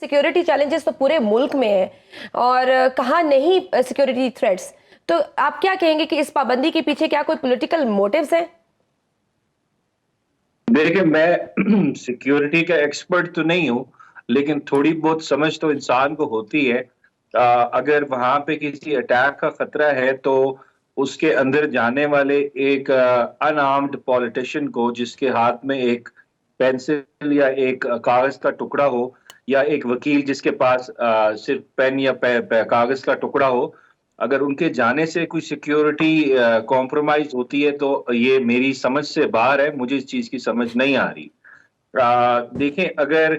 Security challenges तो पूरे मुल्क में है और कहाँ नहीं सिक्योरिटी थ्रेट्स। तो आप क्या कहेंगे कि इस पाबंदी के पीछे क्या कोई पॉलिटिकल मोटिव्स हैं? देखिए, मैं सिक्योरिटी का एक्सपर्ट तो नहीं हूँ, लेकिन थोड़ी बहुत समझ तो इंसान को होती है। अगर वहां पे किसी अटैक का खतरा है तो उसके अंदर जाने वाले एक अनआर्म्ड पॉलिटिशियन को, जिसके हाथ में एक पेंसिल या एक कागज का टुकड़ा हो, या एक वकील जिसके पास सिर्फ पेन या कागज का टुकड़ा हो, अगर उनके जाने से कोई सिक्योरिटी कॉम्प्रोमाइज होती है तो ये मेरी समझ से बाहर है। मुझे इस चीज की समझ नहीं आ रही। देखें, अगर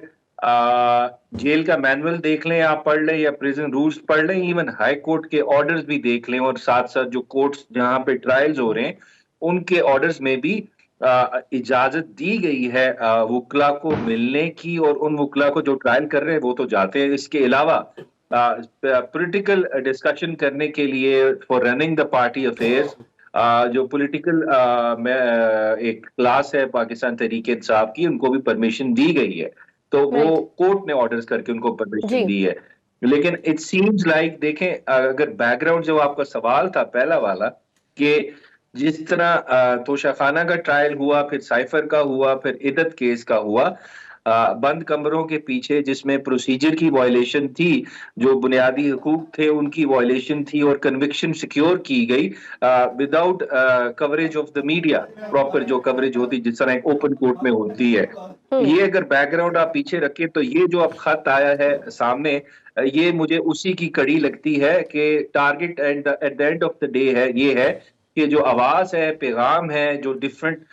जेल का मैनुअल देख लें, आप पढ़ लें, या प्रिजन रूल्स पढ़ लें, इवन हाई कोर्ट के ऑर्डर्स भी देख लें, और साथ साथ जो कोर्ट्स जहां पे ट्रायल्स हो रहे हैं उनके ऑर्डर्स में भी इजाजत दी गई है वुकला को मिलने की, और उन वुकला को जो ट्रायल कर रहे हैं वो तो जाते हैं। इसके अलावा पॉलिटिकल डिस्कशन करने के लिए, for running the party affairs, जो पॉलिटिकल एक क्लास है पाकिस्तान तहरीक इंसाफ की, उनको भी परमिशन दी गई है। तो वो राइट। कोर्ट ने ऑर्डर्स करके उनको परमिशन जी। दी है। लेकिन इट सीम्स लाइक, देखें, अगर बैकग्राउंड जो आपका सवाल था पहला वाला, कि जिस तरह तोशाखाना का ट्रायल हुआ, फिर साइफर का हुआ, फिर इद्दत केस का हुआ, बंद कमरों के पीछे, जिसमें प्रोसीजर की वायलेशन थी, जो बुनियादी हकूक थे उनकी वायलेशन थी, और कन्विक्शन सिक्योर की गई without coverage of the media, proper जो कवरेज होती जिस तरह एक ओपन कोर्ट में होती है। हम्म। ये अगर बैकग्राउंड आप पीछे रखें तो ये जो अब खत आया है सामने, ये मुझे उसी की कड़ी लगती है कि target at the end of the day है, ये है कि जो आवाज है, पैगाम है, जो डिफरेंट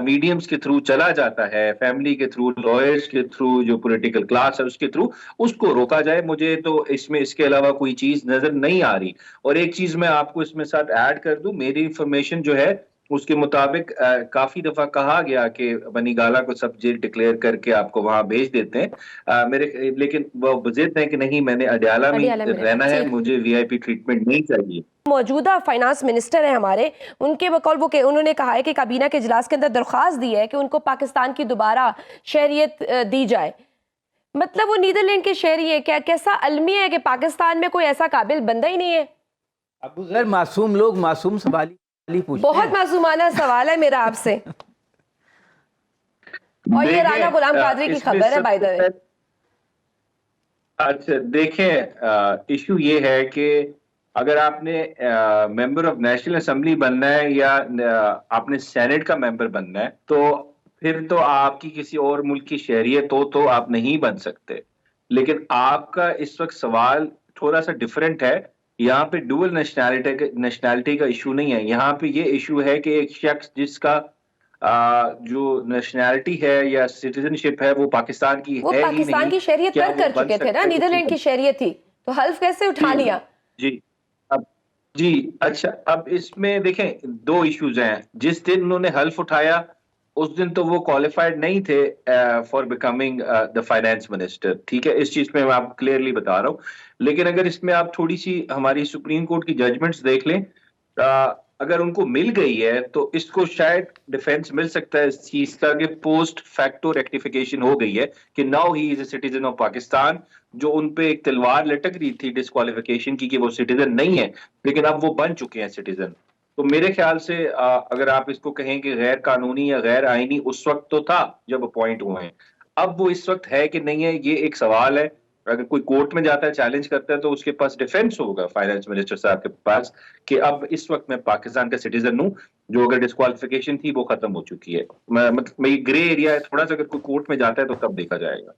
मीडियम्स के थ्रू चला जाता है, फैमिली के थ्रू, लॉयर्स के थ्रू, जो पॉलिटिकल क्लास है उसके थ्रू, उसको रोका जाए। मुझे तो इसमें इसके अलावा कोई चीज नजर नहीं आ रही। और एक चीज मैं आपको इसमें साथ ऐड कर दूं, मेरी इंफॉर्मेशन जो है उसके मुताबिक काफी दफा कहा गया कि बनी गाला को सब जेल डिक्लेयर करके आपको वहां भेज देते हैं, लेकिन वो जिद है कि नहीं, मैंने अडयाला में अडियाला में रहना रहना है, ठीक। मुझे वीआईपी ट्रीटमेंट नहीं चाहिए। मौजूदा फाइनेंस मिनिस्टर है हमारे, उनके बकौल उन्होंने कहा है कि काबीना के इजलास के अंदर दरख्वास्त दी है कि उनको पाकिस्तान की दोबारा शहरियत दी जाए। मतलब वो नीदरलैंड के शहरी है क्या? कैसा अलमी है कि पाकिस्तान में कोई ऐसा काबिल बंदा ही नहीं है? अबू ज़र, मासूम लोग मासूम सवाल ही पूछते बहुत हैं। मासूमाना सवाल है मेरा आपसे। और ये राना गुलाम कादरी की खबर है, बाय द वे। अच्छा, देखें, इशू ये है कि अगर आपने मेंबर ऑफ नेशनल असेंबली बनना है, या आपने सेनेट का मेंबर बनना है, तो फिर तो आपकी किसी और मुल्क की शहरियत हो तो आप नहीं बन सकते। लेकिन आपका इस वक्त सवाल थोड़ा सा डिफरेंट है। यहाँ पे डुअल नेशनैलिटी का इशू नहीं है। यहाँ पे ये इशू है कि एक शख्स जिसका जो नेशनैलिटी है या सिटीजनशिप है वो पाकिस्तान की वो है ही पाकिस्तान नहीं, की शहरियत क्या तर्क वो कर बन चुके थे ना, सकता है किसी नीदरलैंड की का? शहरियत थी, तो हल्फ कैसे उठा जी, लिया? जी। अब जी, अच्छा, अब इसमें देखें, दो इश्यूज हैं। जिस दिन उन्होंने हल्फ उठाया, उस दिन तो वो क्वालिफाइड नहीं थे for becoming the finance minister. ठीक है, इस चीज में मैं आपको क्लियरली बता रहा हूँ। लेकिन अगर इसमें आप थोड़ी सी हमारी सुप्रीम कोर्ट की जजमेंट्स देख लें, अगर उनको मिल गई है तो इसको शायद डिफेंस मिल सकता है इस चीज का कि पोस्ट फैक्टो रेक्टिफिकेशन हो गई है, कि now he is a citizen of Pakistan. जो उन पे एक तलवार लटक रही थी डिस्क्वालिफिकेशन की कि वो सिटीजन नहीं है, लेकिन अब वो बन चुके हैं सिटीजन। तो मेरे ख्याल से अगर आप इसको कहें कि गैर कानूनी या गैर आईनी, उस वक्त तो था जब अपॉइंट हुए हैं। अब वो इस वक्त है कि नहीं है, ये एक सवाल है। अगर कोई कोर्ट में जाता है, चैलेंज करता है, तो उसके पास डिफेंस होगा फाइनेंस मिनिस्टर साहब के पास, कि अब इस वक्त मैं पाकिस्तान का सिटीजन हूं। जो अगर डिस्क्वालिफिकेशन थी वो खत्म हो चुकी है। मतलब ये ग्रे एरिया है थोड़ा सा, अगर कोई कोर्ट में जाता है तो तब देखा जाएगा।